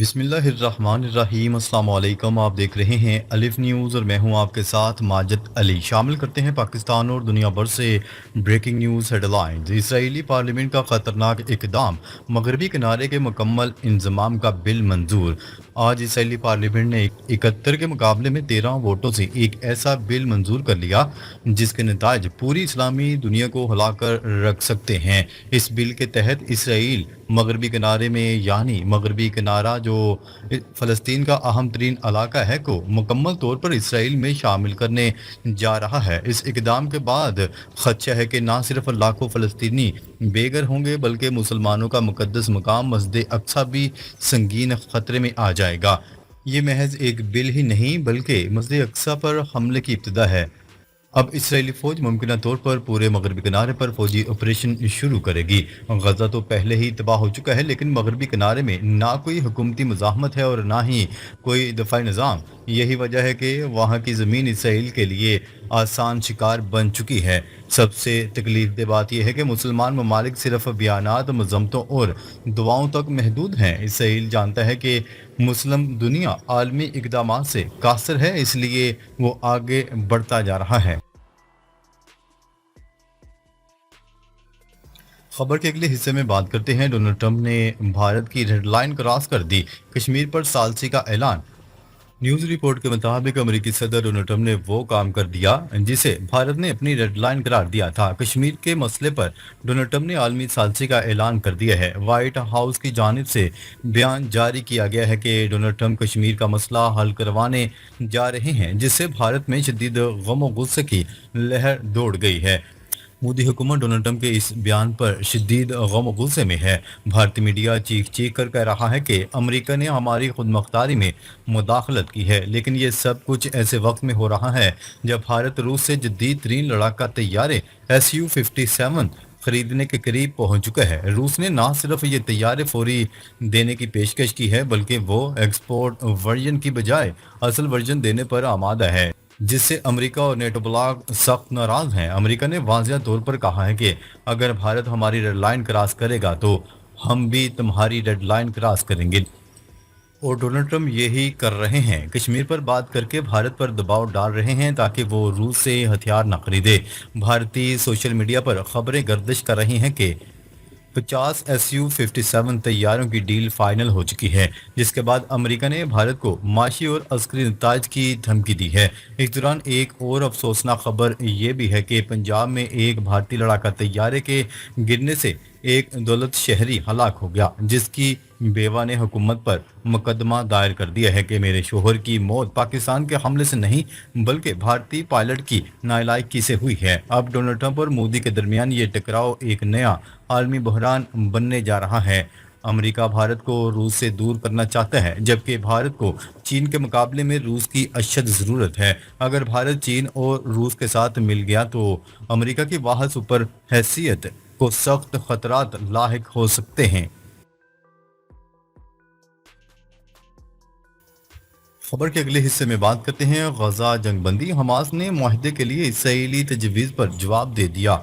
बिस्मिल्लाहिर्रहमानिर्रहीम। अस्सलाम वालेकुम। आप देख रहे हैं अलिफ न्यूज़ और मैं हूं आपके साथ माजिद अली। शामिल करते हैं पाकिस्तान और दुनिया भर से ब्रेकिंग न्यूज़ हेडलाइंस। इसराइली पार्लियामेंट का ख़तरनाक इक़दाम, मगरबी किनारे के मुकम्मल इंज़माम का बिल मंजूर। आज इसराइली पार्लियामेंट ने 71 के मुकाबले में 13 वोटों से एक ऐसा बिल मंजूर कर लिया जिसके नताइज पूरी इस्लामी दुनिया को हिलाकर रख सकते हैं। इस बिल के तहत इसराइल मगरबी किनारे में यानी मगरबी किनारा जो फ़लस्तीन का अहम तरीन इलाका है को मुकम्मल तौर पर इसराइल में शामिल करने जा रहा है। इस इकदाम के बाद खदशा है कि ना सिर्फ लाखों फ़लस्तीनी बेघर होंगे बल्कि मुसलमानों का मुकद्दस मकाम मस्जिद अक्सा भी संगीन ख़तरे में आ जाएगा। ये महज एक बिल ही नहीं बल्कि मस्जिद अक्सा पर हमले की इब्तिदा है। अब इसराइली फौज मुमकिन तौर पर पूरे मगरबी किनारे पर फौजी ऑपरेशन शुरू करेगी। गजा तो पहले ही तबाह हो चुका है, लेकिन मगरबी किनारे में ना कोई हुकूमती मज़ाहमत है और ना ही कोई दफाई निज़ाम। यही वजह है कि वहाँ की ज़मीन इसराइल के लिए आसान शिकार बन चुकी है। सबसे तकलीफ दह बात यह है कि मुसलमान ममालिक सिर्फ बयानात, मज़म्मतों और दुआओं तक महदूद हैं। इसराइल जानता है कि मुस्लिम दुनिया आलमी इक़दामात से कासर है, इसलिए वो आगे बढ़ता जा रहा है। खबर के अगले हिस्से में बात करते हैं। डोनाल्ड ट्रंप ने भारत की रेड लाइन क्रॉस कर दी, कश्मीर पर सालसी का ऐलान। न्यूज़ रिपोर्ट के मुताबिक अमेरिकी सदर डोनाल्ड ट्रंप ने वो काम कर दिया जिसे भारत ने अपनी रेड लाइन करार दिया था। कश्मीर के मसले पर डोनाल्ड ट्रंप ने आलमी सालसी का ऐलान कर दिया है। वाइट हाउस की जानिब से बयान जारी किया गया है कि डोनाल्ड ट्रंप कश्मीर का मसला हल करवाने जा रहे हैं, जिससे भारत में शदीद गम और गुस्से की लहर दौड़ गई है। मोदी हुकूमत डोनाल्ड ट्रंप के इस बयान पर शदीद गम और गुस्से में है। भारतीय मीडिया चीख चीख कर कह रहा है कि अमेरिका ने हमारी खुद मुख्तारी में मुदाखलत की है, लेकिन ये सब कुछ ऐसे वक्त में हो रहा है जब भारत रूस से जदीद तरीन लड़ाका तैयारे Su-57 खरीदने के करीब पहुंच चुका है। रूस ने ना सिर्फ ये तैयारे फौरी देने की पेशकश की है बल्कि वो एक्सपोर्ट वर्जन की बजाय असल वर्जन देने पर आमादा है, जिससे अमेरिका और नेटो ब्लॉक सख्त नाराज हैं। अमेरिका ने वाज़िया तौर पर कहा है कि अगर भारत हमारी रेड लाइन क्रॉस करेगा तो हम भी तुम्हारी रेड लाइन क्रॉस करेंगे। और डोनाल्ड ट्रंप यही कर रहे हैं, कश्मीर पर बात करके भारत पर दबाव डाल रहे हैं ताकि वो रूस से हथियार न खरीदे। भारतीय सोशल मीडिया पर खबरें गर्दिश कर रही हैं कि 50 Su-57 तैयारों की डील फाइनल हो चुकी है, जिसके बाद अमेरिका ने भारत को माशी और अस्करी नताज की धमकी दी है। इस दौरान एक और अफसोसनाक खबर ये भी है कि पंजाब में एक भारतीय लड़ाका तैयारे के गिरने से एक दौलत शहरी हलाक हो गया, जिसकी बेवा ने हुकूमत पर मुकदमा दायर कर दिया है कि मेरे शोहर की मौत पाकिस्तान के हमले से नहीं बल्कि भारतीय पायलट की नालायकी से हुई है। अब डोनाल्ड ट्रंप और मोदी के दरमियान ये टकराव एक नया आलमी बहरान बनने जा रहा है। अमेरिका भारत को रूस से दूर करना चाहता है, जबकि भारत को चीन के मुकाबले में रूस की अशद ज़रूरत है। अगर भारत चीन और रूस के साथ मिल गया तो अमेरिका की वाहद सुपर हैसियत को सख्त खतरात लाहिक हो सकते हैं। खबर के अगले हिस्से में बात करते हैं गजा जंगबंदी। हमास ने मुआहदे के लिए इसराइली तजवीज़ पर जवाब दे दिया।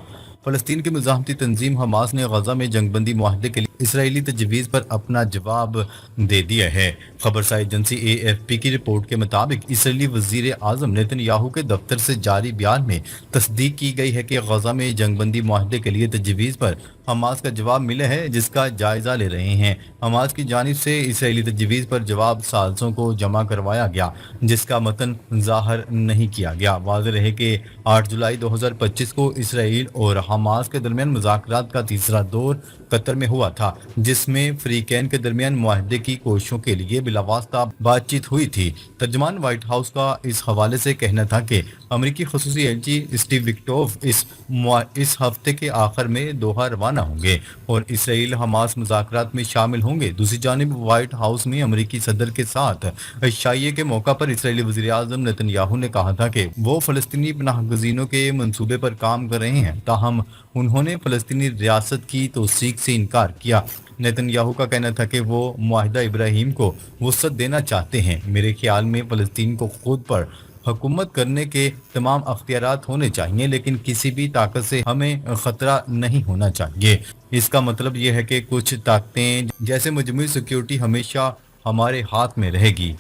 फ़लस्तीन की मुज़ाहमती तंजीम हमास ने गजा में जंगबंदी मुआहदे के लिए इसराइली तजवीज़ पर अपना जवाब दे दिया है। खबरसार एजेंसी AFP की रिपोर्ट के मुताबिक इसराइली वज़ीर आज़म नेतन्याहू के दफ्तर से जारी बयान में तस्दीक की गई है कि गजा में जंगबंदी मुआहदे के लिए तजवीज़ पर हमास का जवाब मिला है, जिसका जायजा ले रहे हैं। हमास की जानिब से इसराइली तजवीज़ पर जवाब सालसों को जमा करवाया गया, जिसका मतन ज़ाहिर नहीं किया गया। वाज़ेह रहे कि 8 जुलाई 2025 को इसराइल और हमास के दरमियान मुज़ाकरात का तीसरा दौर कतर में हुआ था, जिसमें फ्रीकैन के दरमियान मुआहदे की कोशिशों के लिए बिलावास्ता बातचीत हुई थी। तर्जमान व्हाइट हाउस का इस हवाले से कहना था कि अमेरिकी खसूसी एजेंसी स्टीव विक्टोव इस हफ्ते के आखिर में दोहा रवाना होंगे और इसराइल हमास मुज़ाकरात में शामिल होंगे। दूसरी जानिब व्हाइट हाउस में अमेरिकी सदर के साथ शाइये के मौका पर इसराइली वज़ीर आज़म नेतन्याहू ने कहा था कि वो फ़लस्तीनी पनाहगज़ीनों के मंसूबे पर काम कर रहे हैं, ताहम उन्होंने फ़लस्तीनी रियासत की तौसीक से इनकार किया। नेतन्याहू का कहना था कि वो मुआहिदा इब्राहीम को वुसअत देना चाहते हैं। मेरे ख्याल में फ़लस्तीन को खुद पर हुकूमत करने के तमाम अख्तियारात होने चाहिए, लेकिन किसी भी ताकत से हमें ख़तरा नहीं होना चाहिए। इसका मतलब यह है कि कुछ ताकतें जैसे मजमूई सिक्योरिटी हमेशा ہمارے ہاتھ میں رہے گی۔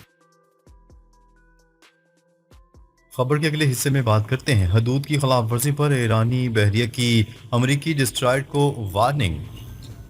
خبر کے اگلے حصے میں بات کرتے ہیں حدود کی خلاف ورزی پر ایرانی بحریہ کی امریکی ڈسٹرائڈ کو وارننگ۔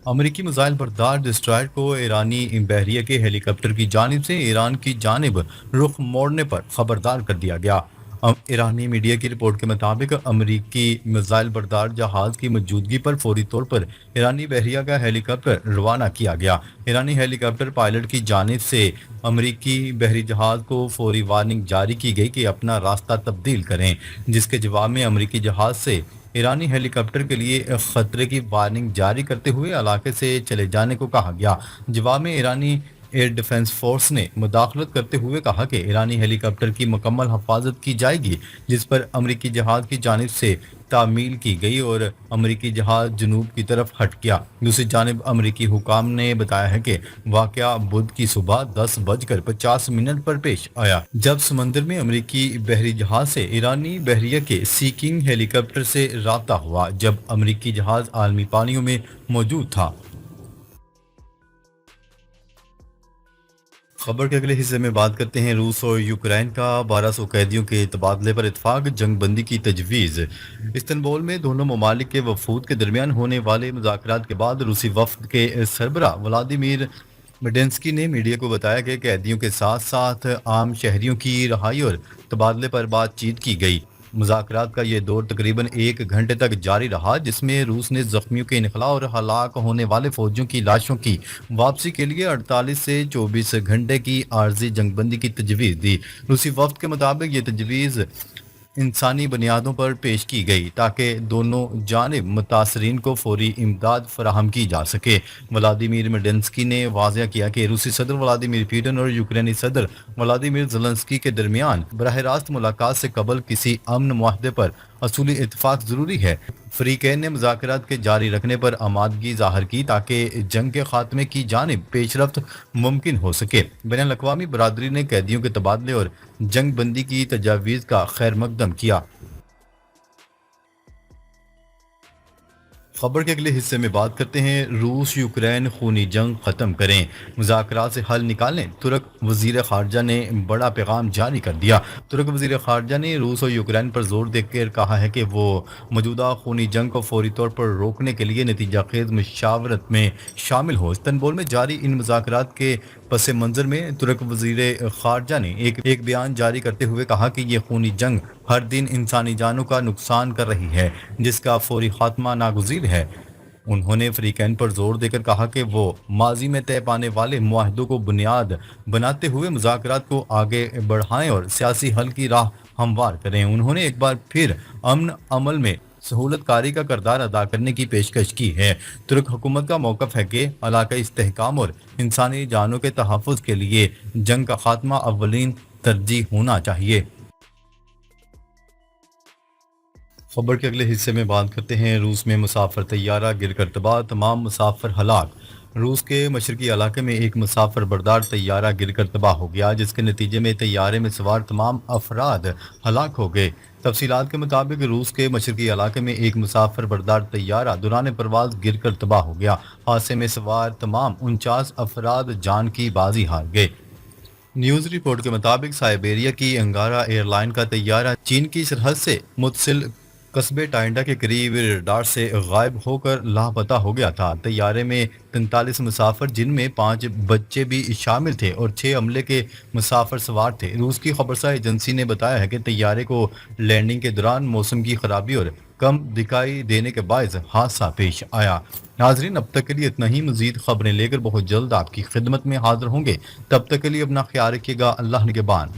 امریکی میزائل بردار ڈسٹرائڈ کو ایرانی بحریہ کے ہیلی کاپٹر کی جانب سے ایران کی جانب رخ موڑنے پر خبردار کر دیا گیا۔ ایرانی میڈیا کی رپورٹ کے مطابق امریکی میزائل بردار جہاز کی موجودگی پر فوری طور پر ایرانی بحریہ کا ہیلی کاپٹر روانہ کیا گیا۔ ایرانی ہیلی کاپٹر پائلٹ کی جانب سے امریکی بحری جہاز کو فوری وارننگ جاری کی گئی کہ اپنا راستہ تبدیل کریں، جس کے جواب میں امریکی جہاز سے ایرانی ہیلی کاپٹر کے لیے خطرے کی وارننگ جاری کرتے ہوئے علاقے سے چلے جانے کو کہا گیا۔ جواب میں ایرانی ایئر ڈیفنس فورس نے مداخلت کرتے ہوئے کہا کہ ایرانی ہیلی کاپٹر کی مکمل حفاظت کی جائے گی، جس پر امریکی جہاز کی جانب سے تعمیل کی گئی اور امریکی جہاز جنوب کی طرف ہٹ گیا۔ دوسری جانب امریکی حکام نے بتایا ہے کہ واقعہ بدھ کی صبح 10:50 پر پیش آیا، جب سمندر میں امریکی بحری جہاز سے ایرانی بحریہ کے سی کنگ ہیلی کاپٹر سے رابطہ ہوا، جب امریکی جہاز عالمی پانیوں میں موجود تھا۔ خبر کے اگلے حصے میں بات کرتے ہیں روس اور یوکرین کا 1200 قیدیوں کے تبادلے پر اتفاق، جنگ بندی کی تجویز۔ استنبول میں دونوں ممالک کے وفود کے درمیان ہونے والے مذاکرات کے بعد روسی وفد کے سربراہ ولادیمیر میڈینسکی نے میڈیا کو بتایا کہ قیدیوں کے ساتھ ساتھ عام شہریوں کی رہائی اور تبادلے پر بات چیت کی گئی۔ مذاکرات کا یہ دور تقریباً 1 گھنٹے تک جاری رہا، جس میں روس نے زخمیوں کے انخلاء اور ہلاک ہونے والے فوجیوں کی لاشوں کی واپسی کے لیے 48 سے 24 گھنٹے کی عارضی جنگ بندی کی تجویز دی۔ روسی وفد کے مطابق یہ تجویز انسانی بنیادوں پر پیش کی گئی تاکہ دونوں جانب متاثرین کو فوری امداد فراہم کی جا سکے۔ ولادیمیر میڈینسکی نے واضح کیا کہ روسی صدر ولادیمیر پوٹن اور یوکرینی صدر ولادیمیر زلنسکی کے درمیان براہ راست ملاقات سے قبل کسی امن معاہدے پر اصولی اتفاق ضروری ہے۔ فریقین نے مذاکرات کے جاری رکھنے پر آمادگی ظاہر کی تاکہ جنگ کے خاتمے کی جانب پیش رفت ممکن ہو سکے۔ بین الاقوامی برادری نے قیدیوں کے تبادلے اور جنگ بندی کی تجاویز کا خیر مقدم کیا۔ خبر کے اگلے حصے میں بات کرتے ہیں روس یوکرین خونی جنگ ختم کریں، مذاکرات سے حل نکالیں، ترک وزیر خارجہ نے بڑا پیغام جاری کر دیا۔ ترک وزیر خارجہ نے روس اور یوکرین پر زور دے کر کہا ہے کہ وہ موجودہ خونی جنگ کو فوری طور پر روکنے کے لیے نتیجہ خیز مشاورت میں شامل ہو۔ استنبول میں جاری ان مذاکرات کے پس منظر میں ترک وزیر خارجہ نے ایک بیان جاری کرتے ہوئے کہا کہ یہ خونی جنگ ہر دن انسانی جانوں کا نقصان کر رہی ہے، جس کا فوری خاتمہ ناگزیر ہے۔ انہوں نے فریقین پر زور دے کر کہا کہ وہ ماضی میں طے پانے والے معاہدوں کو بنیاد بناتے ہوئے مذاکرات کو آگے بڑھائیں اور سیاسی حل کی راہ ہموار کریں۔ انہوں نے ایک بار پھر امن عمل میں سہولت کاری کا کردار ادا کرنے کی پیشکش کی ہے۔ ترک حکومت کا موقف ہے کہ علاقائی استحکام اور انسانی جانوں کے تحفظ کے لیے جنگ کا خاتمہ اولین ترجیح ہونا چاہیے۔ خبر کے اگلے حصے میں بات کرتے ہیں روس میں مسافر طیارہ گر کر تباہ، تمام مسافر ہلاک۔ روس کے مشرقی علاقے میں ایک مسافر بردار طیارہ گر کر تباہ ہو گیا، جس کے نتیجے میں طیارے میں سوار تمام افراد ہلاک ہو گئے۔ تفصیلات کے مطابق روس کے مشرقی علاقے میں ایک مسافر بردار طیارہ دوران پرواز گر کر تباہ ہو گیا۔ حادثے میں سوار تمام 49 افراد جان کی بازی ہار گئے۔ نیوز رپورٹ کے مطابق سائبیریا کی انگارا ایئر لائن کا طیارہ چین کی سرحد سے متصل قصبے ٹائنڈا کے قریب ریڈار سے غائب ہو کر لاپتہ ہو گیا تھا۔ طیارے میں 43 مسافر، جن میں 5 بچے بھی شامل تھے، اور 6 عملے کے مسافر سوار تھے۔ روس کی خبرساں ایجنسی نے بتایا ہے کہ طیارے کو لینڈنگ کے دوران موسم کی خرابی اور کم دکھائی دینے کے باعث حادثہ پیش آیا۔ ناظرین، اب تک کے لیے اتنا ہی۔ مزید خبریں لے کر بہت جلد آپ کی خدمت میں حاضر ہوں گے۔ تب تک کے لیے اپنا خیال رکھیے گا۔ اللہ نگہبان۔